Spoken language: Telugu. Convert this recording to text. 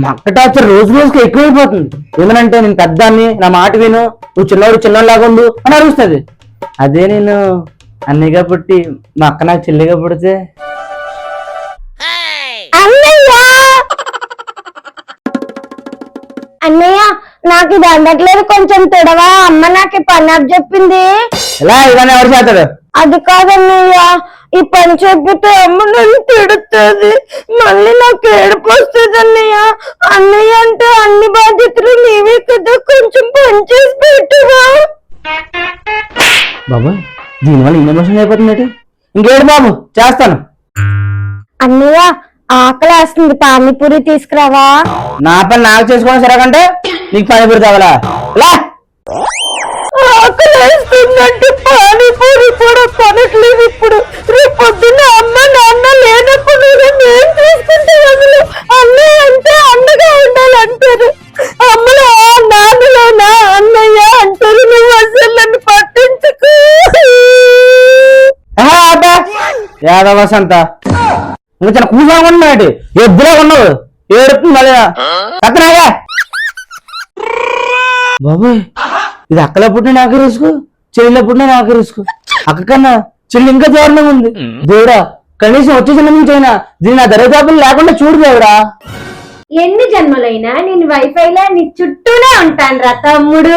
మా అక్క టార్చర్ రోజు రోజుకి ఎక్కువైపోతుంది. ఏమనంటే నేను పెద్దాన్ని, నా మాట విను, నువ్వు చిన్నలాగా ఉండు అని అడుగుతుంది. అదే నేను అన్నయ్యగా పుట్టి మా అక్క నాకు చెల్లిగా పుడితే అన్నయ్య నాకు ఇది అందట్లేదు, కొంచెం తిడవా. అమ్మ నాకు పని అప్ చెప్పింది. ఎలా ఇవన్నీ ఎవరు చేస్తాడు? అది కాదన్నయ్య, ఈ పని చెప్పితే అమ్మ నన్ను తిడుతుంది, మళ్ళీ నాకు ఏడుపు వస్తుంది అన్నయ్య. అన్నయ్య అంటే అన్ని బాధ్యతలు నీవే కదా, కొంచెం పని చేసి పెట్టువా. బాబు దీనివల్ల ఇన్ని ఎమోషన్ అయిపోతుంది. ఇంకేడు బాబు చేస్తాను. అన్నయ్య ఆకలి వేస్తుంది, పానీపూరి తీసుకురావా. నా పని నాకు చేసుకోవడం సరకంటే నీకు పానీపూరి కావాలా? ఆకలి వేస్తుందంటే పానీపూరి కూడా కొనట్లేదు ఇప్పుడు. రేపు పొద్దున్న అమ్మ నాన్న లేనప్పుడు నేను తీసుకుంటే అసలు అన్నయ్య అంటే అండగా ఉండాలంటారు. అమ్మలో నాన్నలోనా అన్నయ్య అంటారు. నువ్వు అసలు నన్ను పట్టించుకో. యాదవసంత ఇంకా చిన్న కూసాగున్నాడు, ఎద్దులో ఉన్నావు, ఏడుతుంది మళ్ళీ పక్కనగా. బాబోయ్ ఇది అక్కల పుట్టిన నాకు రిస్క్, చెల్లిలో పుట్టిన నాకు రిస్క్. అక్క కన్నా చెల్లి ఇంకా దారుణంగా ఉంది. దేవుడా కనీసం వచ్చే జన్మ నుంచి అయినా దీని నా దరిదాపులు లేకుండా చూడు దేవుడా. ఎన్ని జన్మలైనా నేను వైఫైలో నీ చుట్టూనే ఉంటాను రా తమ్ముడు.